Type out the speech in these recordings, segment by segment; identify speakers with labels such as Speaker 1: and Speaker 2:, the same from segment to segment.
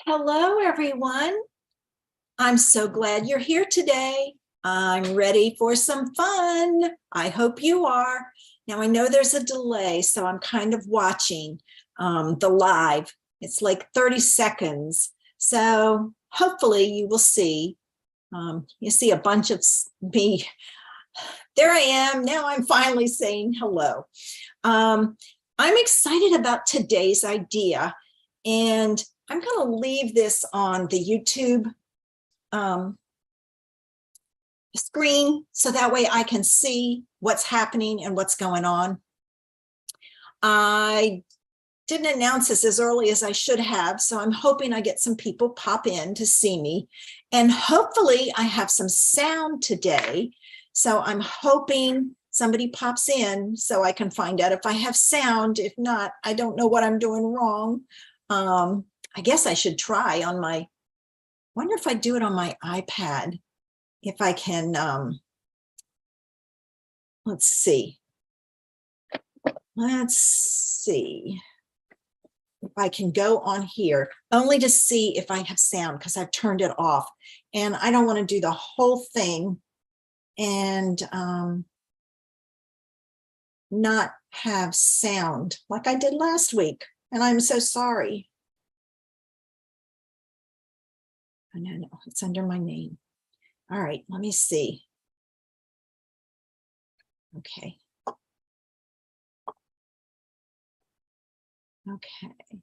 Speaker 1: Hello, everyone. I'm so glad you're here today. I'm ready for some fun. I hope you are. Now, I know there's a delay, so I'm kind of watching the live. It's like 30 seconds. So hopefully you will see. You see a bunch of me. There I am. Now I'm finally saying hello. I'm excited about today's idea, and I'm going to leave this on the YouTube screen so that way I can see what's happening and what's going on. I didn't announce this as early as I should have, so I'm hoping I get some people pop in to see me, and hopefully I have some sound today. So I'm hoping somebody pops in so I can find out if I have sound. If not, I don't know what I'm doing wrong. I guess I should try on my, wonder if I do it on my iPad, if I can, let's see if I can go on here, only to see if I have sound because I've turned it off, and I don't want to do the whole thing and not have sound like I did last week, and I'm so sorry. No, it's under my name. All right, let me see. Okay. Okay. It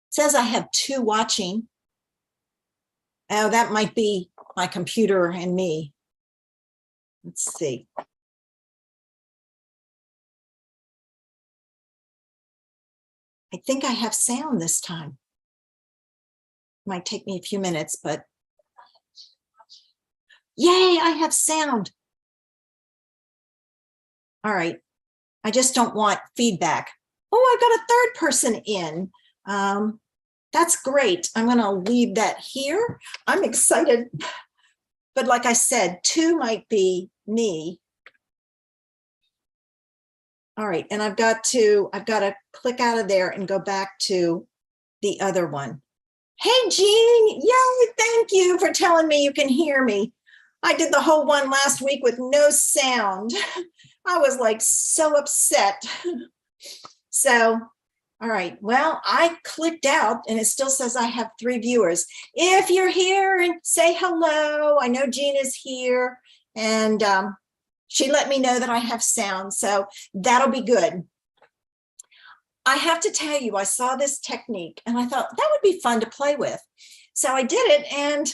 Speaker 1: says I have 2 watching. Oh, that might be my computer and me. Let's see. I think I have sound this time. Might take me a few minutes, but yay, I have sound. All right. I just don't want feedback. Oh, I've got a 3rd person in. That's great. I'm going to leave that here. I'm excited. But like I said, 2 might be me. All right. And I've got to click out of there and go back to the other one. Hey, Jean. Yay. Thank you for telling me you can hear me. I did the whole one last week with no sound. I was like so upset. So, all right. Well, I clicked out and it still says I have 3 viewers. If you're here, and say hello. I know Jean is here, and she let me know that I have sound, so that'll be good. I have to tell you, I saw this technique and I thought that would be fun to play with. So I did it, and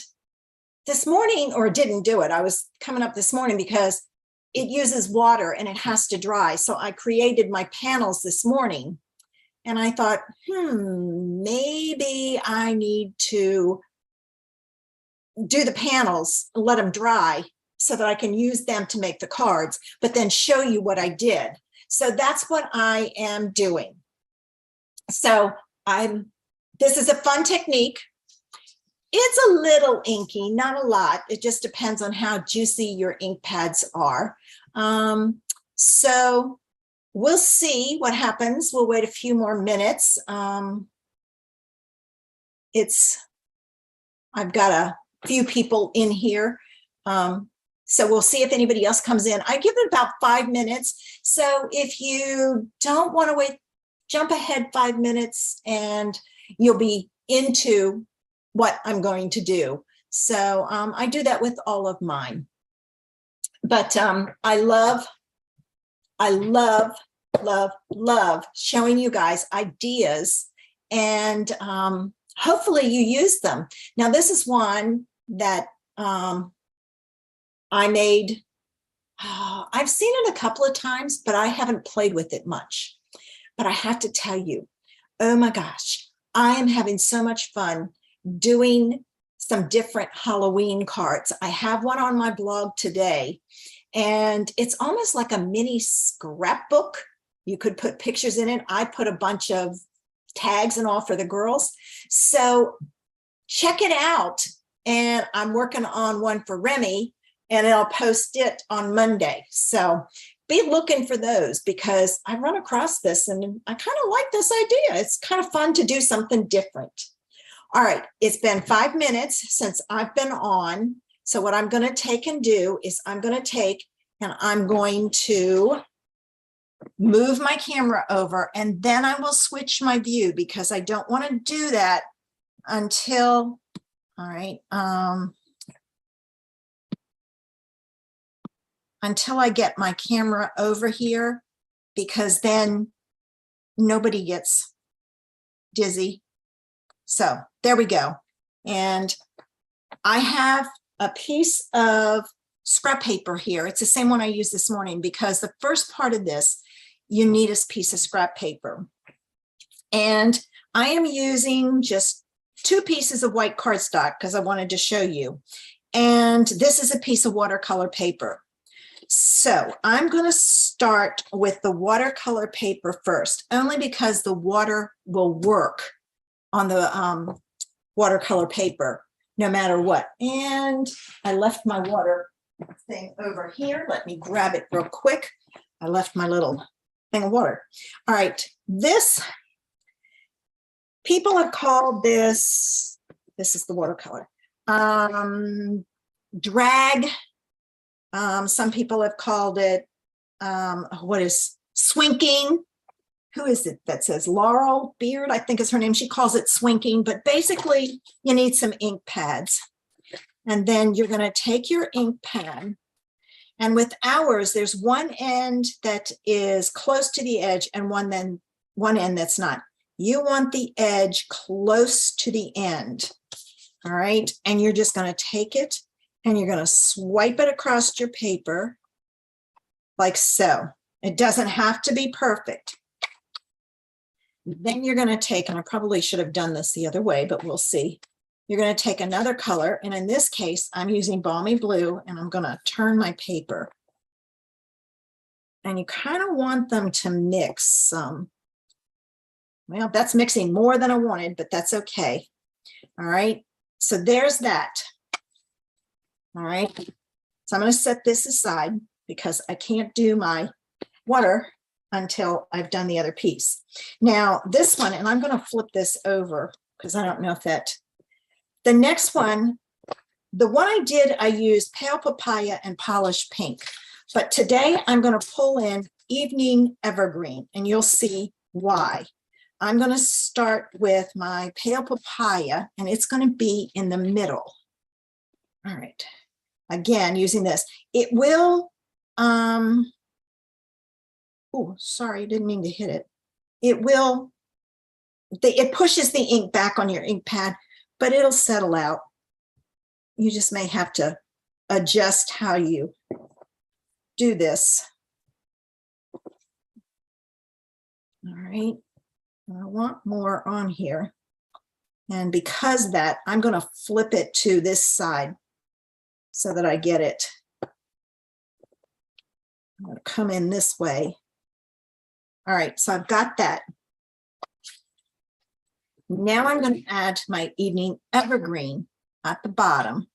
Speaker 1: this morning, or didn't do it, I was coming up this morning because it uses water and it has to dry. So I created my panels this morning, and I thought, maybe I need to do the panels, let them dry so that I can use them to make the cards, but then show you what I did. So that's what I am doing. So this is a fun technique. It's a little inky, not a lot. It just depends on how juicy your ink pads are. So we'll see what happens. We'll wait a few more minutes. I've got a few people in here. So we'll see if anybody else comes in. I give it about 5 minutes. So if you don't want to wait, jump ahead 5 minutes and you'll be into what I'm going to do. So I do that with all of mine. But I love showing you guys ideas, and hopefully you use them. Now, this is one that I made. I've seen it a couple of times, but I haven't played with it much. But I have to tell you, oh my gosh, I am having so much fun doing some different Halloween cards. I have one on my blog today, and it's almost like a mini scrapbook. You could put pictures in it. I put a bunch of tags and all for the girls. So check it out. And I'm working on one for Remy, and I'll post it on Monday. So be looking for those, because I run across this and I kind of like this idea. It's kind of fun to do something different. All right, it's been 5 minutes since I've been on. So what I'm going to take and do is I'm going to move my camera over, and then I will switch my view because I don't want to do that until, all right, until I get my camera over here, because then nobody gets dizzy. So there we go. And I have a piece of scrap paper here. It's the same one I used this morning, because the first part of this, you need a piece of scrap paper. And I am using just 2 pieces of white cardstock because I wanted to show you. And this is a piece of watercolor paper. So I'm going to start with the watercolor paper first, only because the water will work on the watercolor paper no matter what. And I left my water thing over here. Let me grab it real quick. I left my little thing of water. All right, this, people have called this is the watercolor, drag. Some people have called it, what is swinking? Who is it that says Laurel Beard? I think is her name. She calls it swinking, but basically you need some ink pads. And then you're going to take your ink pen. And with ours, there's one end that is close to the edge and one end that's not. You want the edge close to the end. All right. And you're just going to take it and you're going to swipe it across your paper like so. It doesn't have to be perfect. Then you're going to take, and I probably should have done this the other way, but we'll see. You're going to take another color, and in this case, I'm using Balmy Blue, and I'm going to turn my paper. And you kind of want them to mix some. Well, that's mixing more than I wanted, but that's okay. All right, so there's that. All right, so I'm going to set this aside because I can't do my water until I've done the other piece. Now this one, and I'm going to flip this over because I don't know if that, the next one, the one I did, I used Pale Papaya and Polished Pink, but today I'm going to pull in Evening Evergreen, and you'll see why. I'm going to start with my Pale Papaya, and it's going to be in the middle. All right, again, using this, it will, oh, sorry, didn't mean to hit it. It will, it pushes the ink back on your ink pad, but it'll settle out. You just may have to adjust how you do this. All right, I want more on here. And because of that, I'm going to flip it to this side so that I get it. I'm going to come in this way. All right, so I've got that. Now I'm going to add my Evening Evergreen at the bottom.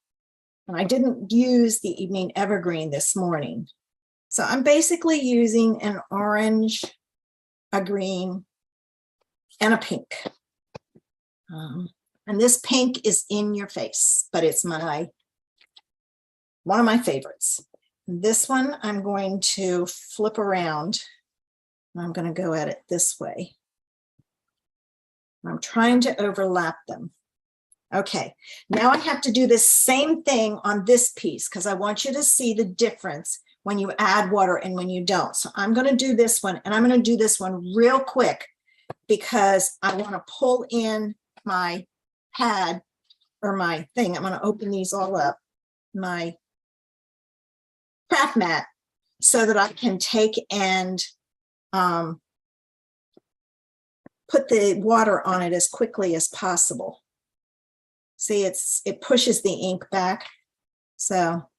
Speaker 1: And I didn't use the Evening Evergreen this morning. So I'm basically using an orange, a green, and a pink. And this pink is in your face, but it's one of my favorites. This one I'm going to flip around. I'm going to go at it this way. I'm trying to overlap them. Okay, now I have to do the same thing on this piece because I want you to see the difference when you add water and when you don't. So I'm going to do this one, and I'm going to do this one real quick because I want to pull in my pad or my thing. I'm going to open these all up, my craft mat, so that I can take and put the water on it as quickly as possible. See, it pushes the ink back. So, all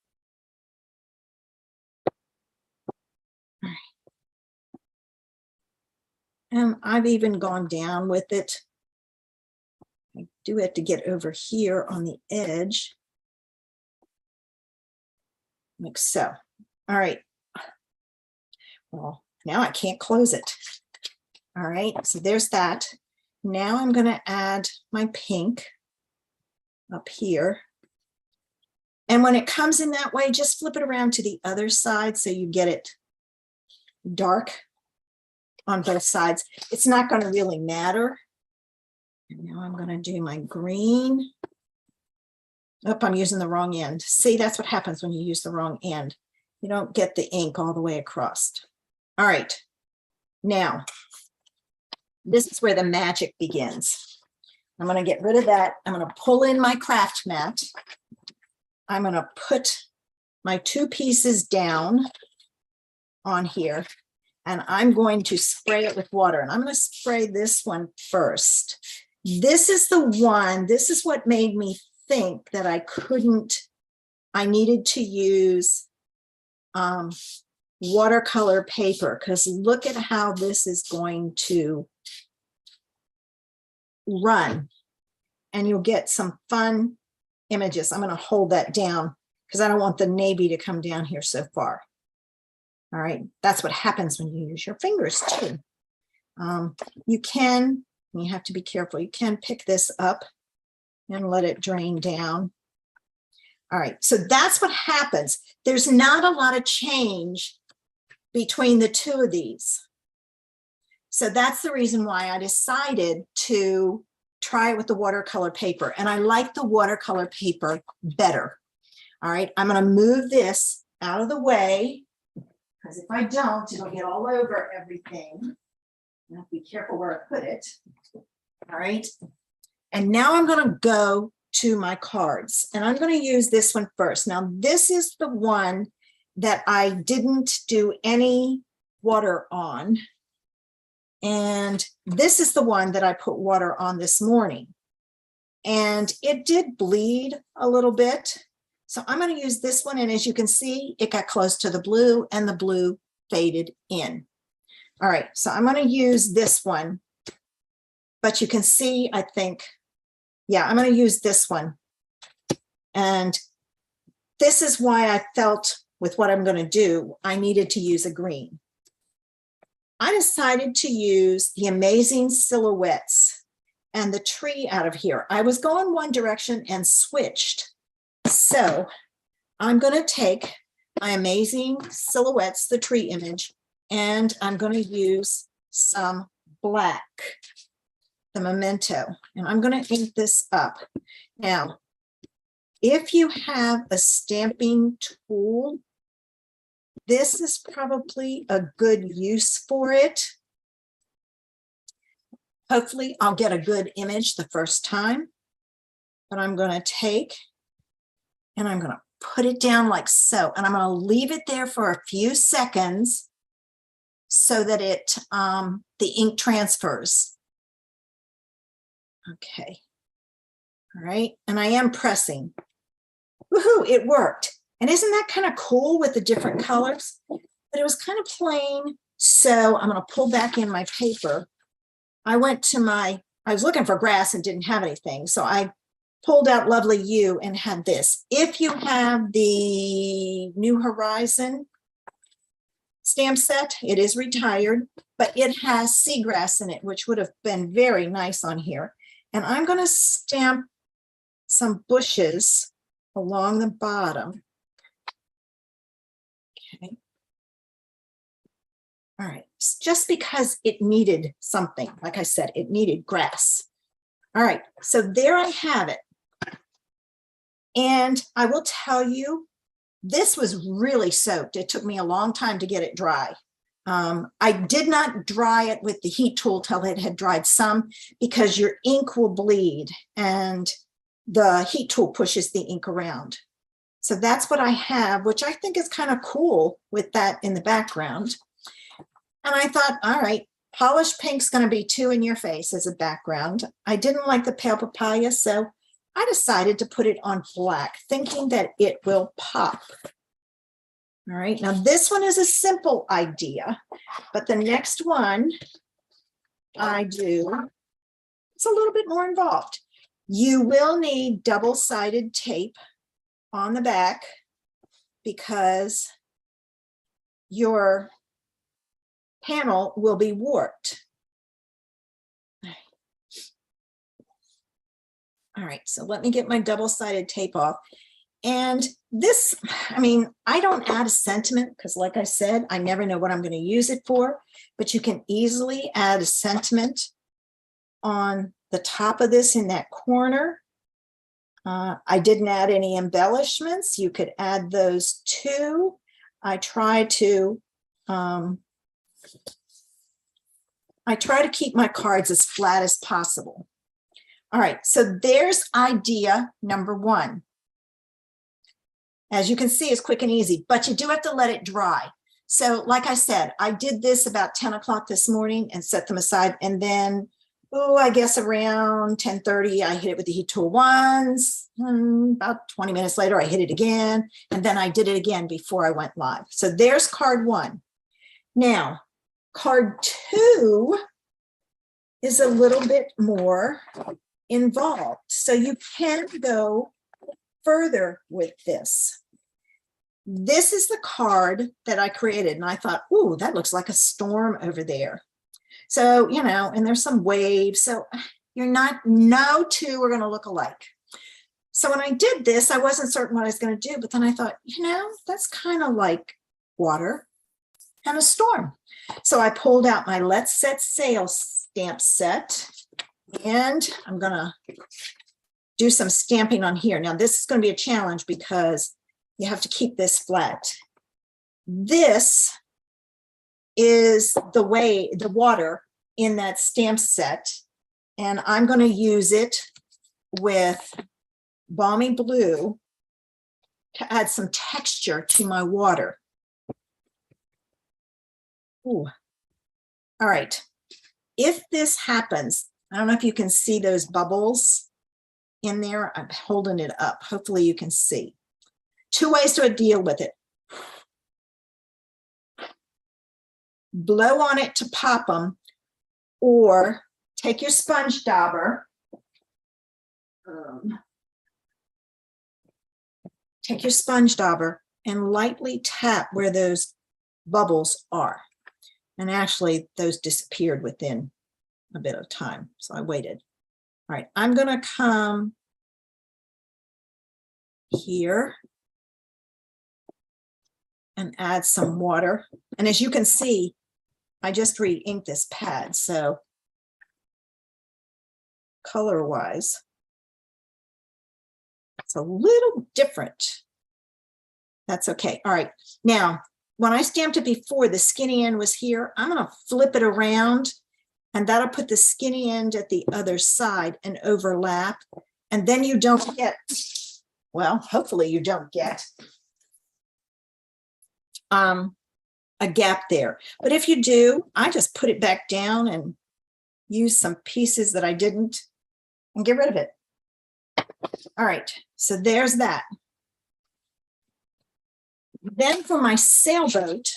Speaker 1: right. And I've even gone down with it. I do have to get over here on the edge. Like so. All right. Well, now I can't close it. All right, so there's that. Now I'm going to add my pink. up here. And when it comes in that way, just flip it around to the other side so you get it dark on both sides. It's not going to really matter. And now I'm going to do my green. Oh, I'm using the wrong end. See, that's what happens when you use the wrong end. You don't get the ink all the way across. All right. Now, this is where the magic begins. I'm going to get rid of that. I'm going to pull in my craft mat. I'm going to put my 2 pieces down on here, and I'm going to spray it with water. And I'm going to spray this one first. This is the one, this is what made me think that I needed to use watercolor paper, because look at how this is going to run, and you'll get some fun images. I'm going to hold that down because I don't want the navy to come down here so far. All right, that's what happens when you use your fingers too. You have to be careful. You can pick this up and let it drain down. All right, so that's what happens. There's not a lot of change between the 2 of these. So that's the reason why I decided to try it with the watercolor paper. And I like the watercolor paper better. All right, I'm going to move this out of the way, because if I don't, it'll get all over everything. I have to be careful where I put it. All right. And now I'm going to go to my cards, and I'm going to use this one first. Now, this is the one that I didn't do any water on. And this is the one that I put water on this morning. And it did bleed a little bit. So I'm going to use this one. And as you can see, it got close to the blue, and the blue faded in. All right, so I'm going to use this one. But you can see, I think, yeah, I'm going to use this one. And this is why I felt with what I'm going to do, I needed to use a green. I decided to use the Amazing Silhouettes and the tree out of here. I was going one direction and switched. So I'm going to take my Amazing Silhouettes, the tree image, and I'm going to use some black, the memento, and I'm going to ink this up. Now, if you have a stamping tool, this is probably a good use for it. Hopefully I'll get a good image the first time, but I'm going to take and I'm going to put it down like so, and I'm going to leave it there for a few seconds so that it the ink transfers. Okay. All right. And I am pressing. Woohoo, it worked. And isn't that kind of cool with the different colors? But it was kind of plain. So I'm going to pull back in my paper. I was looking for grass and didn't have anything. So I pulled out Lovely You and had this. If you have the New Horizon stamp set, it is retired, but it has seagrass in it, which would have been very nice on here. And I'm going to stamp some bushes along the bottom. Okay. All right. Just because it needed something. Like I said, it needed grass. All right. So there I have it. And I will tell you, this was really soaked. It took me a long time to get it dry. I did not dry it with the heat tool till it had dried some, because your ink will bleed and the heat tool pushes the ink around. So that's what I have, which I think is kind of cool with that in the background. And I thought, all right, polished pink's going to be too in your face as a background. I didn't like the pale papaya, so I decided to put it on black, thinking that it will pop. All right, now this one is a simple idea, but the next one I do, it's a little bit more involved. You will need double-sided tape on the back because your panel will be warped. All right, so let me get my double-sided tape off. And this, I mean, I don't add a sentiment because like I said, I never know what I'm going to use it for, but you can easily add a sentiment on the top of this in that corner. I didn't add any embellishments. You could add those too. I try to keep my cards as flat as possible. All right, so there's idea number one. As you can see, it's quick and easy, but you do have to let it dry. So like I said, I did this about 10 o'clock this morning and set them aside. And then, I guess around 10:30, I hit it with the heat tool once. About 20 minutes later, I hit it again. And then I did it again before I went live. So there's card one. Now, card two is a little bit more involved. So you can go further with this. This is the card that I created, and I thought, ooh, that looks like a storm over there. So, you know, and there's some waves. So no two are going to look alike. So when I did this, I wasn't certain what I was going to do, but then I thought, you know, that's kind of like water and a storm. So I pulled out my Let's Set Sail stamp set, and I'm going to do some stamping on here. Now, this is going to be a challenge because you have to keep this flat. This is the water in that stamp set, and I'm going to use it with Balmy Blue to add some texture to my water. Ooh. All right. If this happens, I don't know if you can see those bubbles in there. I'm holding it up. Hopefully you can see. Two ways to deal with it. Blow on it to pop them, or take your sponge dauber. Take your sponge dauber and lightly tap where those bubbles are. And actually, those disappeared within a bit of time, so I waited. All right, I'm going to come here and add some water. And as you can see, I just re-inked this pad, so color-wise, it's a little different. That's okay. All right. Now, when I stamped it before, the skinny end was here. I'm going to flip it around, and that'll put the skinny end at the other side and overlap. And then you don't get, well, hopefully you don't get a gap there. But if you do, I just put it back down and use some pieces that I didn't and get rid of it. All right, so there's that. Then for my sailboat,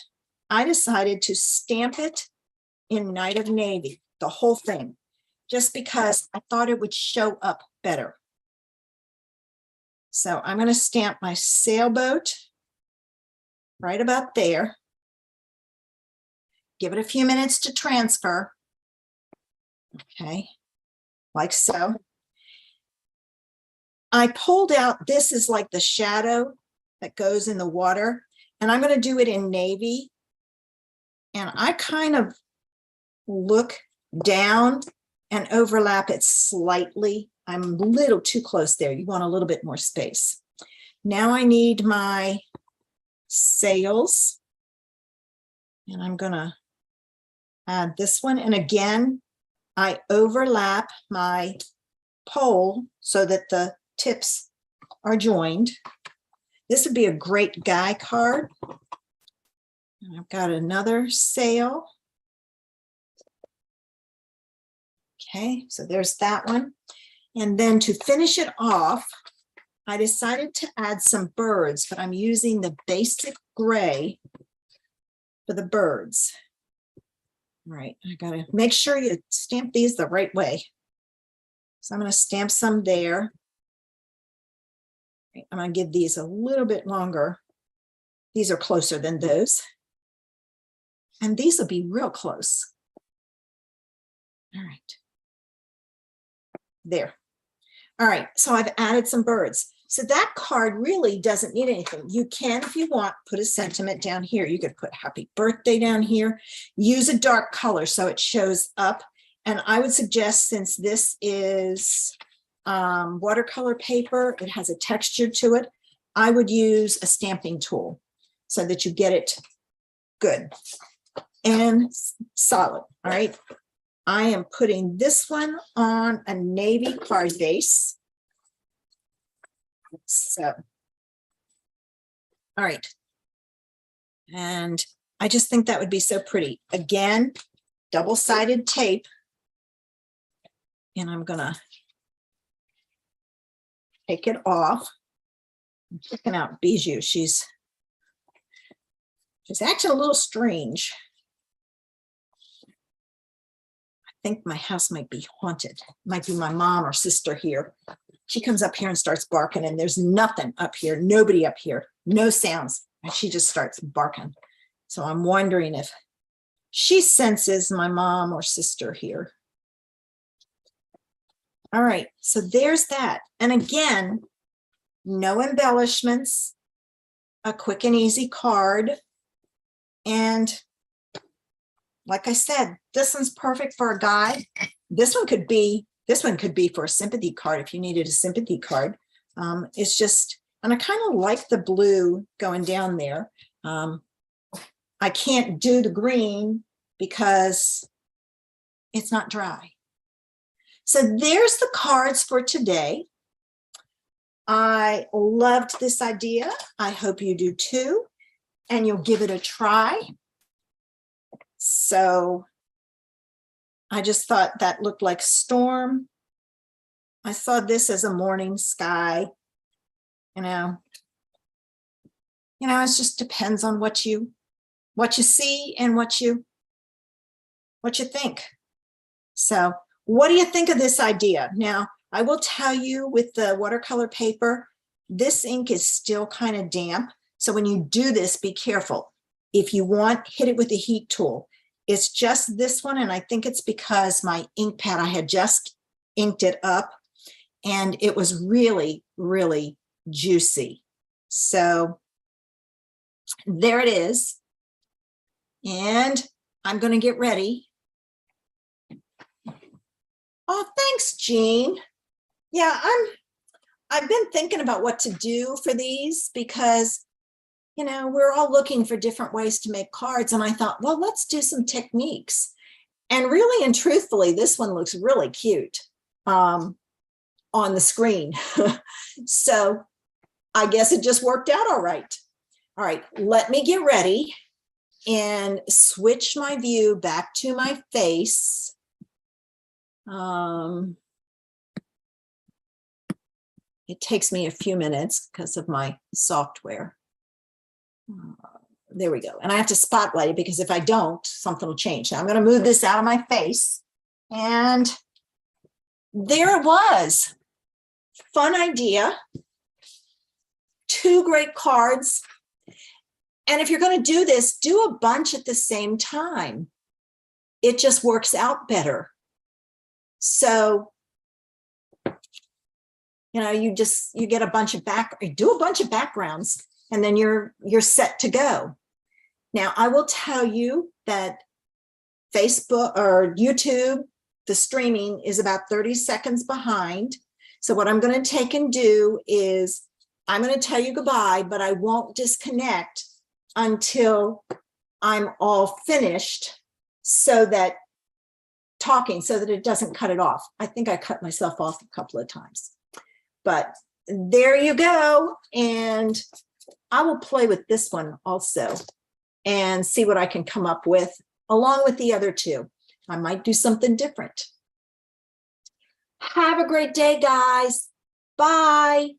Speaker 1: I decided to stamp it in Night of Navy, the whole thing, just because I thought it would show up better. So I'm going to stamp my sailboat right about there. Give it a few minutes to transfer. Okay, like so. I pulled out, this is like the shadow that goes in the water, and I'm going to do it in navy. And I kind of look down and overlap it slightly. I'm a little too close there. You want a little bit more space. Now I need my sails, and I'm going to add this one. And again, I overlap my pole so that the tips are joined. This would be a great guy card. And I've got another sail. Okay, so there's that one. And then to finish it off, I decided to add some birds, but I'm using the basic gray for the birds. All right, I gotta make sure you stamp these the right way. So I'm gonna stamp some there. I'm gonna give these a little bit longer. These are closer than those. And these will be real close. All right. There. All right, so I've added some birds. So that card really doesn't need anything. You can, if you want, put a sentiment down here. You could put happy birthday down here. Use a dark color so it shows up. And I would suggest, since this is watercolor paper, it has a texture to it, I would use a stamping tool so that you get it good and solid. All right. I am putting this one on a navy card base. So, all right. And I just think that would be so pretty. Again, double-sided tape. And I'm gonna take it off. I'm checking out Bijou. She's acting a little strange. I think my house might be haunted. Might be my mom or sister here. She comes up here and starts barking, and there's nothing up here, nobody up here, no sounds. And she just starts barking. So I'm wondering if she senses my mom or sister here. All right, so there's that. And again, no embellishments, a quick and easy card. And like I said, this one's perfect for a guy. This one could be for a sympathy card if you needed a sympathy card. It's just, and I kind of like the blue going down there. I can't do the green because it's not dry. So there's the cards for today. I loved this idea. I hope you do too, and you'll give it a try. So I just thought that looked like storm. I saw this as a morning sky. You know, it just depends on what you see and what you think. So what do you think of this idea? Now, I will tell you, with the watercolor paper, this ink is still kind of damp. So when you do this, be careful. If you want, hit it with a heat tool. It's just this one, and I think it's because my ink pad, I had just inked it up, and it was really, really juicy. So there it is. And I'm going to get ready. Oh, thanks, Jean. Yeah, I've been thinking about what to do for these because, we're all looking for different ways to make cards. And I thought, well, let's do some techniques. And really and truthfully, this one looks really cute on the screen. So I guess it just worked out all right. All right, let me get ready and switch my view back to my face. It takes me a few minutes because of my software. There we go. And I have to spotlight it because if I don't, something will change. Now I'm going to move this out of my face. And there it was. Fun idea. 2 great cards. And if you're going to do this, do a bunch at the same time. It just works out better. So, you get a bunch of do a bunch of backgrounds, and then you're set to go. Now, I will tell you that Facebook or YouTube, the streaming is about 30 seconds behind. So what I'm going to take and do is I'm going to tell you goodbye, but I won't disconnect until I'm all finished so that it doesn't cut it off. I think I cut myself off a couple of times, but there you go. And I will play with this one also and see what I can come up with along with the other 2. I might do something different. Have a great day, guys. Bye.